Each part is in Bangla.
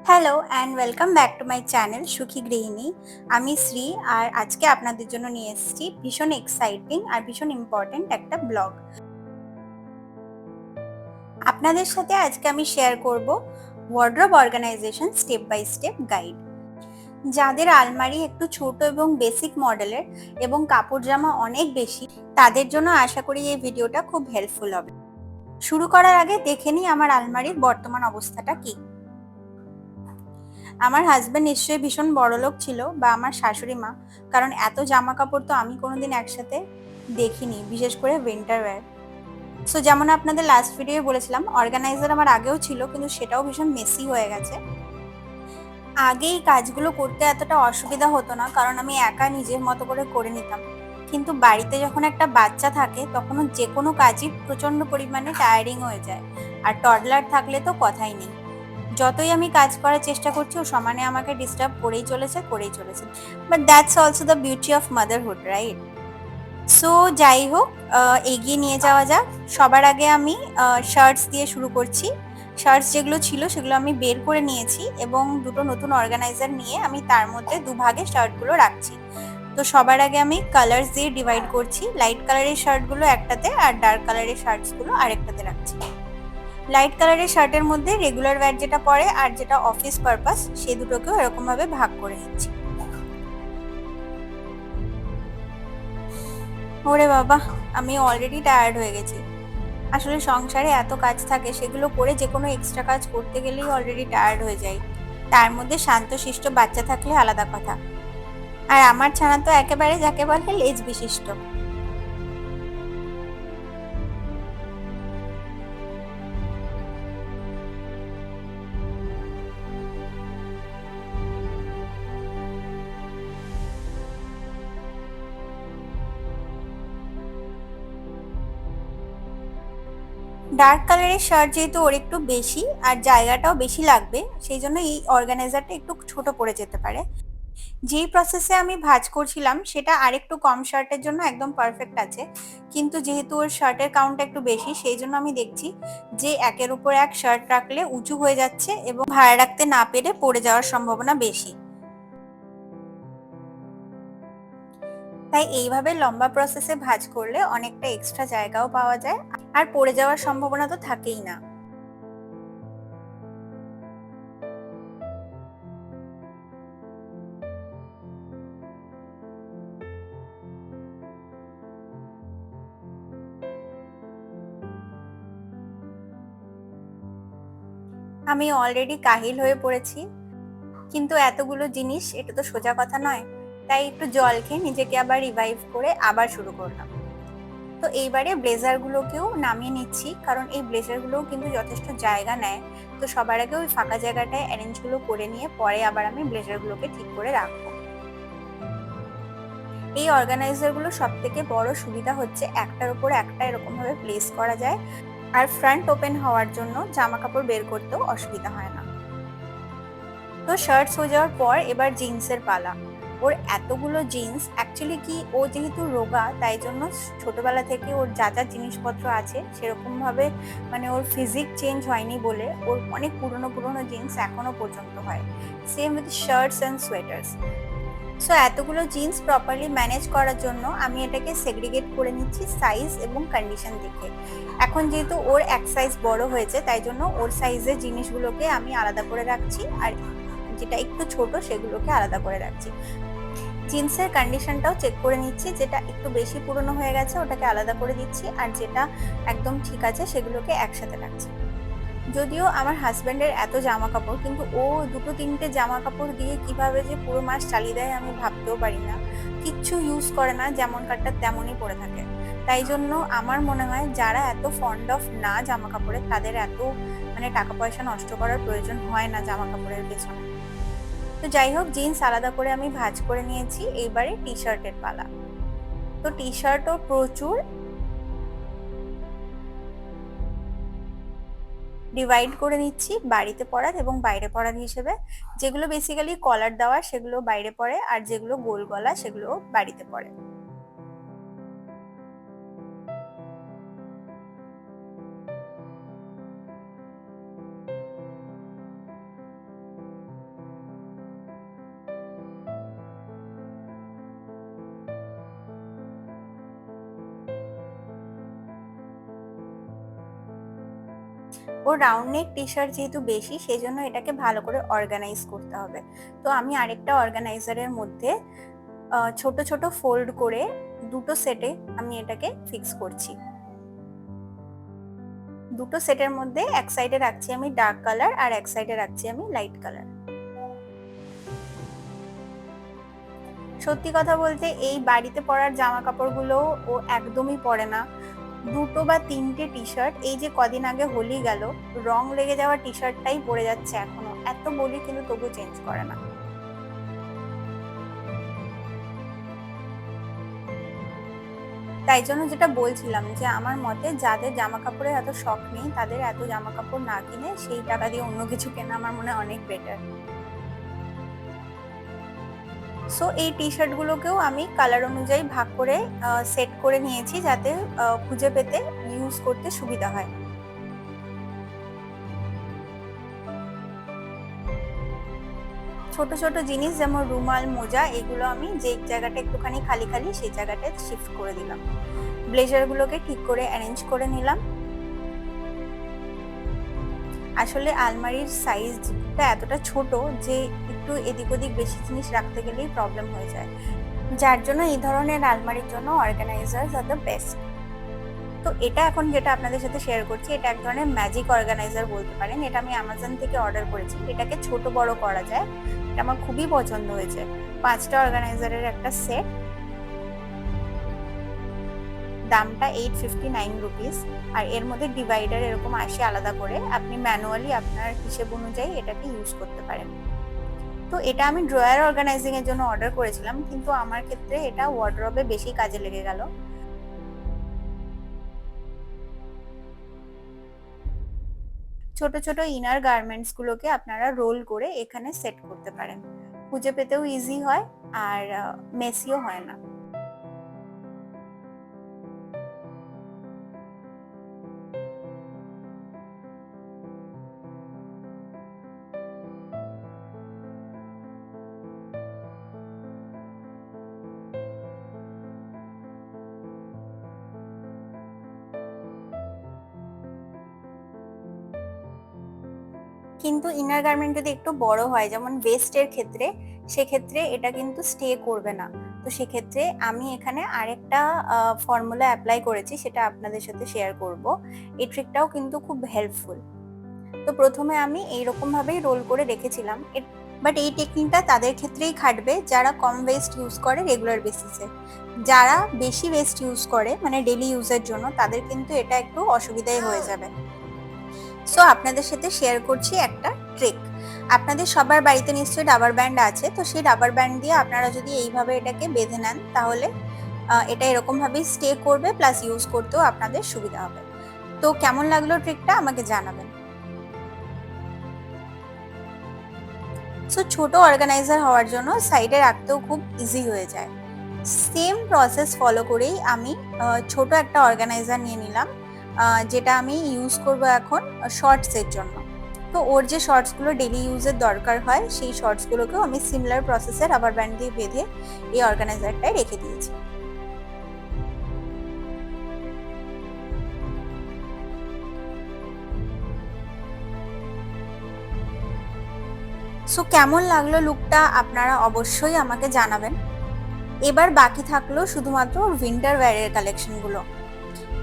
Hello and welcome back to my channel সুখী গৃহিণী। আমি শ্রী, আর আজকে আপনাদের জন্য নিয়ে এসেছি ভীষণ এক্সাইটিং আর ভীষণ ইম্পর্ট্যান্ট একটা ব্লগ। আপনাদের সাথে আজকে আমি শেয়ার করব wardrobe organization step by step guide. যাদের আলমারি একটু ছোট এবং বেসিক মডেলের এবং কাপড় জামা অনেক বেশি, তাদের জন্য আশা করি এই ভিডিওটা খুব হেল্পফুল হবে। শুরু করার আগে দেখে নিই আমার আলমারির বর্তমান অবস্থাটা কি। আমার হাজবেন্ড নিশ্চয়ই ভীষণ বড়লোক ছিল, বা আমার শাশুড়ি মা, কারণ এত জামা কাপড় তো আমি কোনোদিন একসাথে দেখিনি, বিশেষ করে উইন্টার ওয়্যার। সো যেমন আপনাদের লাস্ট ভিডিও বলেছিলাম, অর্গানাইজার আমার আগেও ছিল, কিন্তু সেটাও ভীষণ মেসি হয়ে গেছে। আগে এই কাজগুলো করতে এতটা অসুবিধা হতো না, কারণ আমি একা নিজের মতো করে নিতাম। কিন্তু বাড়িতে যখন একটা বাচ্চা থাকে, তখন যে কোনো কাজই প্রচন্ড পরিমাণে টায়ারিং হয়ে যায়, আর টডলার থাকলে তো কথাই নেই। যতই আমি কাজ করার চেষ্টা করছি, ও সমানে আমাকে ডিস্টার্ব করেই চলেছে। But that's also the beauty of motherhood, right? So যাই হোক, এগিয়ে নিয়ে যাওয়া যাক। সবার আগে আমি শার্টস দিয়ে শুরু করছি। শার্টস যেগুলো ছিল সেগুলো আমি বের করে নিয়েছি, এবং দুটো নতুন অর্গানাইজার নিয়ে আমি তার মধ্যে দুভাগে শার্টগুলো রাখছি। তো সবার আগে আমি কালার্স দিয়ে ডিভাইড করছি। লাইট কালারের শার্টগুলো একটাতে, আর ডার্ক কালারের শার্টসগুলো আরেকটাতে রাখছি। লাইট কালারের শার্টের মধ্যে রেগুলার ওয়্যার যেটা পরে, আর যেটা অফিস পারপাস, সেই দুটোকেও এরকম ভাবে ভাগ করে নিচ্ছি। ওরে বাবা, আমি অলরেডি টায়ার্ড হয়ে গেছি। আসলে সংসারে এত কাজ থাকে, সেগুলো করে যে কোনো এক্সট্রা কাজ করতে গেলেই অলরেডি টায়ার্ড হয়ে যাই। তার মধ্যে শান্তশিষ্ট বাচ্চা থাকলে আলাদা কথা। আর আমার ছানা তো একেবারে যাকে বলে লেজ বিশিষ্ট। ডার্ক কালারের শার্ট যেহেতু ওর একটু বেশি, আর জায়গাটাও বেশি লাগবে, সেই জন্য এই অর্গানাইজারটা একটু ছোট পড়ে যেতে পারে। যেই প্রসেসে আমি ভাঁজ করছিলাম, সেটা আরেকটু কম শার্টের জন্য একদম পারফেক্ট আছে। কিন্তু যেহেতু ওর শার্টের কাউন্টটা একটু বেশি, সেই জন্য আমি দেখছি যে একের উপর এক শার্ট রাখলে উঁচু হয়ে যাচ্ছে, এবং ভাড়া রাখতে না পেরে পড়ে যাওয়ার সম্ভাবনা বেশি। তাই এইভাবে লম্বা প্রসেসে ভাঁজ করলে অনেকটা এক্সট্রা জায়গাও পাওয়া যায়, আর পড়ে যাওয়ার সম্ভাবনা তো থাকেই না। আমি অলরেডি কাহিল হয়ে পড়েছি, কিন্তু এতগুলো জিনিস, এটা তো সোজা কথা নয়। তাই একটু জল খেয়ে নিজেকে আবার রিভাইভ করে আবার শুরু করলাম। তো এইবারে ব্লেজারগুলোকেও নামিয়ে নিচ্ছি, কারণ এই ব্লেজারগুলোও কিন্তু যথেষ্ট জায়গা নেয়। তো সবার আগে ওই ফাঁকা জায়গাটায় অ্যারেঞ্জগুলো করে নিয়ে পরে আবার আমি ব্লেজারগুলোকে ঠিক করে রাখবো। এই অর্গানাইজারগুলো সব থেকে বড় সুবিধা হচ্ছে একটার উপর একটা এরকম ভাবে প্লেস করা যায়, আর ফ্রন্ট ওপেন হওয়ার জন্য জামা কাপড় বের করতেও অসুবিধা হয় না। তো শার্টস হয়ে যাওয়ার পর এবার জিন্সের পালা। ওর এতগুলো জিন্স, অ্যাকচুয়ালি কি, ও যেহেতু রোগা, তাই জন্য ছোটবেলা থেকে ওর যা যা জিনিসপত্র আছে সেরকম ভাবে, মানে ওর ফিজিক চেঞ্জ হয়নি বলে ওর অনেক পুরনো পুরনো জিন্স এখনো পর্যন্ত হয়। Same with shirts and sweaters. So এতগুলো জিন্স প্রপারলি ম্যানেজ করার জন্য আমি এটাকে সেগ্রিগেট করে নিচ্ছি সাইজ এবং কন্ডিশন দেখে। এখন যেহেতু ওর এক সাইজ বড় হয়েছে, তাই জন্য ওর সাইজের জিনিসগুলোকে আমি আলাদা করে রাখছি, আর যেটা একটু ছোট সেগুলোকে আলাদা করে রাখছি। জিন্সের কন্ডিশনটাও চেক করে নিচ্ছি, যেটা একটু বেশি পুরনো হয়ে গেছে ওটাকে আলাদা করে দিচ্ছি, আর যেটা একদম ঠিক আছে সেগুলোকে একসাথে রাখছি। যদিও আমার হাজব্যান্ডের এত জামা কাপড়, কিন্তু ও দুটো তিনটে জামা কাপড় দিয়ে কিভাবে যে পুরো মাস চালিয়ে দেয় আমি ভাবতেও পারি না। কিচ্ছু ইউজ করে না, যেমন কাটটা তেমনই পরে থাকে। তাই জন্য আমার মনে হয় যারা এত ফন্ড অফ না জামা কাপড়ের, তাদের এত মানে টাকা পয়সা নষ্ট করার প্রয়োজন হয় না জামা কাপড়ের পেছনে। তো যাই হোক, জিন্স আলাদা করে আমি ভাঁজ করে নিয়েছি। এইবারে টি শার্টের পালা। তো টি শার্টও প্রচুর ডিভাইড করে নিচ্ছি, বাড়িতে পরার এবং বাইরে পরার হিসেবে। যেগুলো বেসিক্যালি কলার দেওয়া সেগুলো বাইরে পড়ে, আর যেগুলো গোল গলা সেগুলো বাড়িতে পড়ে। ওর রাউন্ড নেক টি শার্ট যেহেতু বেশি, সেই জন্য এটাকে ভালো করে অর্গানাইজ করতে হবে। তো আমি আরেকটা অর্গানাইজারের মধ্যে ছোট ছোট ফোল্ড করে দুটো সেটে আমি এটাকে ফিক্স করছি। দুটো সেটের মধ্যে এক সাইডে রাখছি আমি ডার্ক কালার আর এক সাইডে রাখছি আমি লাইট কালার। সত্যি কথা বলতে এই বাড়িতে পরার জামা কাপড়গুলো ও একদমই পরে না। দুটো বা তিনটে টি শার্ট, এই যে কদিন আগে হোলি গেল, রং লেগে যাওয়া টি শার্টটাই পরে যাচ্ছে এখনো, এত বলি কিন্তু তবু চেঞ্জ করে না। তাই জন্য যেটা বলছিলাম যে আমার মতে যাদের জামা কাপড়ের এত শখ নেই তাদের এত জামা কাপড় না কিনে সেই টাকা দিয়ে অন্য কিছু কেনা আমার মনে হয় অনেক বেটার। সো এই টি শার্ট গুলোকেও আমি কালার অনুযায়ী ভাগ করে সেট করে নিয়েছি যাতে খুঁজে পেতে ইউজ করতে সুবিধা হয়। ছোট ছোট জিনিস যেমন রুমাল, মোজা, এগুলো আমি যে জায়গাটা একটুখানি খালি খালি সেই জায়গাটায় শিফট করে দিলাম। ব্লেজার গুলোকে ঠিক করে অ্যারেঞ্জ করে নিলাম। আসলে আলমারির সাইজটা এতটা ছোট যে একটু এদিক ওদিক বেশি জিনিস রাখতে গেলেই প্রবলেম হয়ে যায়, যার জন্য এই ধরনের আলমারির জন্য অর্গানাইজার্স আর দ্য বেস্ট। তো এটা এখন যেটা আপনাদের সাথে শেয়ার করছি, এটা এক ধরনের ম্যাজিক অর্গানাইজার বলতে পারেন। এটা আমি অ্যামাজন থেকে অর্ডার করেছি। এটাকে ছোট বড় করা যায়, এটা আমার খুবই পছন্দ হয়েছে। 5টা অর্গানাইজারের একটা সেট, দামটা 859 রুপিস। আর এর মধ্যে ডিভাইডার এরকম আসে আলাদা করে, আপনি ম্যানুয়ালি আপনার হিসেব অনুযায়ী এটাকে ইউজ করতে পারেন। তো এটা আমি ড্রয়ার অর্গানাইজিং এর জন্য অর্ডার করেছিলাম, কিন্তু আমার ক্ষেত্রে এটা ওয়ার্ডরোবে বেশি কাজে লেগে গেল। ছোট ছোট ইনার গার্মেন্টস গুলোকে আপনারা রোল করে এখানে সেট করতে পারেন, খুঁজে পেতেও ইজি হয় আর মেসিও হয় না। কিন্তু ইনার গার্মেন্ট যদি একটু বড় হয়, যেমন ভেস্টের ক্ষেত্রে, সেক্ষেত্রে এটা কিন্তু স্টে করবে না। তো সেক্ষেত্রে আমি এখানে আরেকটা ফর্মুলা অ্যাপ্লাই করেছি, সেটা আপনাদের সাথে শেয়ার করব। এই ট্রিকটাও কিন্তু খুব হেল্পফুল। তো প্রথমে আমি এইরকম ভাবেই রোল করে রেখেছিলাম, বাট এই টেকনিকটা তাদের ক্ষেত্রেই খাটবে যারা কম ওয়েস্ট ইউজ করে রেগুলার বেসিসে। যারা বেশি ওয়েস্ট ইউজ করে মানে ডেলি ইউজের জন্য, তাদের কিন্তু এটা একটু অসুবিধাই হয়ে যাবে। সো আপনাদের সাথে শেয়ার করছি একটা ট্রিক। আপনাদের সবার বাড়িতে নিশ্চয়ই রাবার ব্যান্ড আছে, তো সেই রাবার ব্যান্ড দিয়ে আপনারা যদি এইভাবে এটাকে বেঁধে নেন তাহলে এটা এরকম ভাবেই স্টে করবে, প্লাস ইউজ করতেও আপনাদের সুবিধা হবে। তো কেমন লাগলো ট্রিকটা আমাকে জানাবেন। সো ছোট অর্গানাইজার হওয়ার জন্য সাইডে রাখতেও খুব ইজি হয়ে যায়। সেম প্রসেস ফলো করেই আমি ছোট একটা অর্গানাইজার নিয়ে নিলাম, যেটা আমি ইউজ করব এখন শর্টসের জন্য। তো ওর যে শর্টসগুলো ডেলি ইউজের দরকার হয়, সেই শর্টসগুলোকেও আমি সিমিলার প্রসেসে রাবার ব্যান্ড দিয়ে বেঁধে এই অর্গানাইজারটায় রেখে দিয়েছি। সো কেমন লাগলো লুকটা আপনারা অবশ্যই আমাকে জানাবেন। এবার বাকি থাকলো শুধুমাত্র উইন্টার ওয়্যারের কালেকশনগুলো।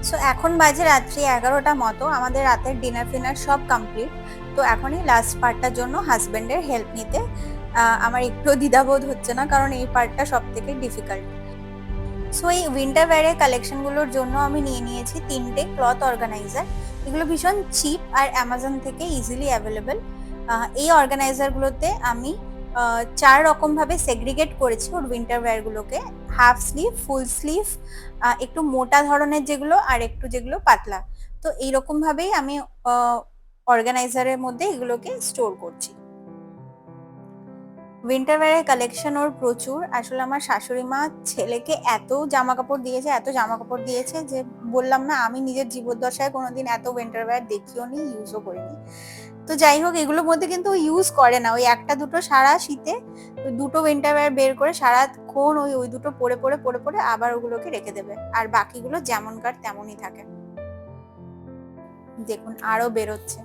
সো এখন বাজে রাত্রি 11টা মতো, আমাদের রাতের ডিনার ফিনার সব কমপ্লিট। তো এখনই লাস্ট পার্টটার জন্য হাজবেন্ডের হেল্প নিতে আমার একটু দ্বিধাবোধ হচ্ছে না, কারণ এই পার্টটা সব থেকে ডিফিকাল্ট। সো এই উইন্টার ওয়্যারের কালেকশনগুলোর জন্য আমি নিয়ে নিয়েছি 3টে ক্লথ অর্গানাইজার। এগুলো ভীষণ চিপ আর অ্যামাজন থেকে ইজিলি অ্যাভেলেবেল। এই অর্গানাইজারগুলোতে আমি 4 রকম ভাবে সেগ্রিগেট করেছি ওর উইন্টার ওয়্যারগুলোকে, হাফ স্লিভ, ফুল স্লিভ, একটু মোটা ধরনের যেগুলো আর একটু যেগুলো পাতলা। তো এইরকম ভাবেই আমি অর্গানাইজারের মধ্যে এগুলোকে স্টোর করছি। উইন্টার ওয়্যারের কালেকশন ওর প্রচুর। আসলে আমার শাশুড়ি মা ছেলেকে এত জামা কাপড় দিয়েছে, এত জামা কাপড় দিয়েছে যে বললাম না, আমি নিজের জীবদ্দশায় কোনোদিন এত উইন্টার ওয়্যার দেখিও নি, ইউজও করিনি। তো যাই হোক, এগুলোর মধ্যে কিন্তু ও ইউজ করে না, ওই একটা দুটো সারা শীতে দুটো উইন্টার ওয়্যার বের করে সারাক্ষণ ওই দুটো পরে পরে পরে পরে আবার ওগুলোকে রেখে দেবে, আর বাকিগুলো যেমনকার তেমনই থাকে। দেখুন আরো বেরোচ্ছে।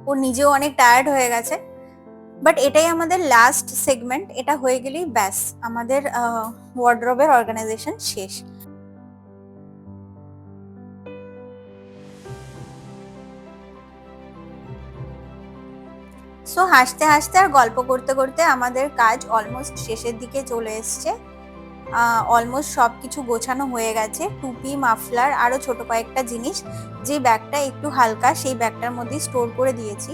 ও নিজেও অনেক টায়ার্ড হয়ে গেছে। বাট এটাই আমাদের লাস্ট সেগমেন্ট, এটা হয়ে গেলেই ব্যাস আমাদের ওয়ার্ড্রোবের অর্গানাইজেশন শেষ। সো হাসতে হাসতে আর গল্প করতে করতে আমাদের কাজ অলমোস্ট শেষের দিকে চলে এসছে। অলমোস্ট সব কিছু গোছানো হয়ে গেছে, টুপি, মাফলার, আরও ছোট কয়েকটা জিনিস। যে ব্যাগটা একটু হালকা সেই ব্যাগটার মধ্যে স্টোর করে দিয়েছি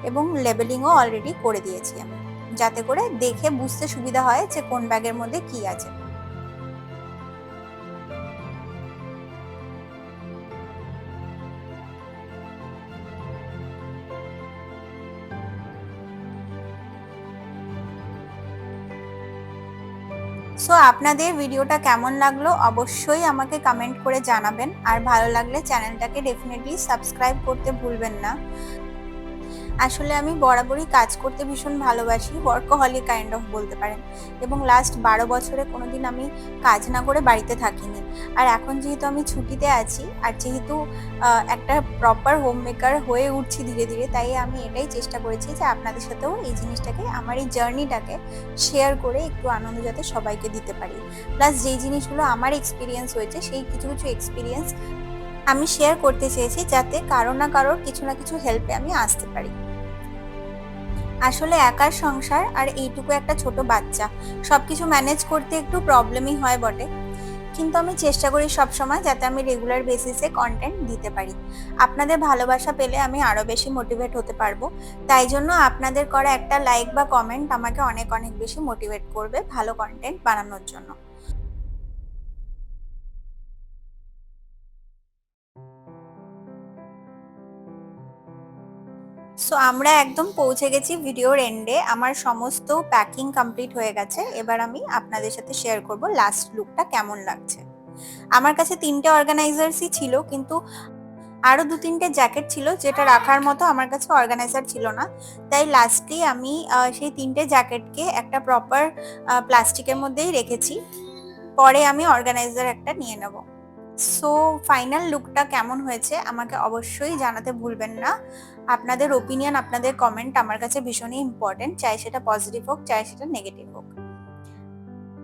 এবং লেবেলিংও অলরেডি করে দিয়েছি আমি, যাতে করে দেখে বুঝতে সুবিধা হয় যে কোন ব্যাগের মধ্যে কি আছে। সো আপনাদের ভিডিওটা কেমন লাগলো অবশ্যই আমাকে কমেন্ট করে জানাবেন, আর ভালো লাগলে চ্যানেলটাকে ডেফিনেটলি সাবস্ক্রাইব করতে ভুলবেন না। আসলে আমি বরাবরই কাজ করতে ভীষণ ভালোবাসি, ওয়ার্কহলিক কাইন্ড অফ বলতে পারেন, এবং লাস্ট 12 বছরে কোনোদিন আমি কাজ না করে বাড়িতে থাকিনি। আর এখন যেহেতু আমি ছুটিতে আছি, আর যেহেতু একটা প্রপার হোম মেকার হয়ে উঠছি ধীরে ধীরে, তাই আমি এটাই চেষ্টা করেছি যে আপনাদের সাথেও এই জিনিসটাকে, আমার এই জার্নিটাকে শেয়ার করে একটু আনন্দ যাতে সবাইকে দিতে পারি। প্লাস যেই জিনিসগুলো আমার এক্সপিরিয়েন্স হয়েছে সেই কিছু কিছু এক্সপিরিয়েন্স আমি শেয়ার করতে চেয়েছি, যাতে কারো না কারোর কিছু না কিছু হেল্পে আমি আসতে পারি। আসলে একার সংসার আর এইটুকু একটা ছোট বাচ্চা, সবকিছু ম্যানেজ করতে একটু প্রবলেমই হয় বটে, কিন্তু আমি চেষ্টা করি সবসময় যাতে আমি রেগুলার বেসিসে কন্টেন্ট দিতে পারি। আপনাদের ভালোবাসা পেলে আমি আরো বেশি মোটিভেট হতে পারবো, তাই জন্য আপনাদের করা একটা লাইক বা কমেন্ট আমাকে অনেক অনেক বেশি মোটিভেট করবে ভালো কন্টেন্ট বানানোর জন্য। সো আমরা একদম পৌঁছে গেছি ভিডিওর এন্ডে, আমার সমস্ত প্যাকিং কমপ্লিট হয়ে গেছে। এবার আমি আপনাদের সাথে শেয়ার করব লাস্ট লুকটা কেমন লাগছে। আমার কাছে 3টে অর্গানাইজার্সই ছিল, কিন্তু আরো 2-3টে জ্যাকেট ছিল যেটা রাখার মতো আমার কাছে অর্গানাইজার ছিল না। তাই লাস্টলি আমি সেই 3টে জ্যাকেটকে একটা প্রপার প্লাস্টিকের মধ্যেই রেখেছি, পরে আমি অর্গানাইজার একটা নিয়ে নেব। সো ফাইনাল লুকটা কেমন হয়েছে আমাকে অবশ্যই জানাতে ভুলবেন না। আপনাদের ওপিনিয়ন, আপনাদের কমেন্ট আমার কাছে ভীষণই ইম্পর্টেন্ট, চাই সেটা পজিটিভ হোক চাই সেটা নেগেটিভ হোক।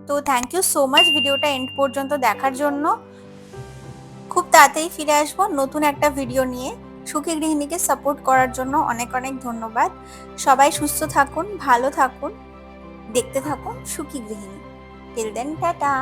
তো থ্যাংক ইউ সো মাচ ভিডিওটা এন্ড পর্যন্ত দেখার জন্য। খুব তাড়াতাড়ি ফিরে আসবো নতুন একটা ভিডিও নিয়ে। সুখী গৃহিণীকে সাপোর্ট করার জন্য অনেক অনেক ধন্যবাদ। সবাই সুস্থ থাকুন, ভালো থাকুন, দেখতে থাকুন সুখী গৃহিণী। Till then, tata.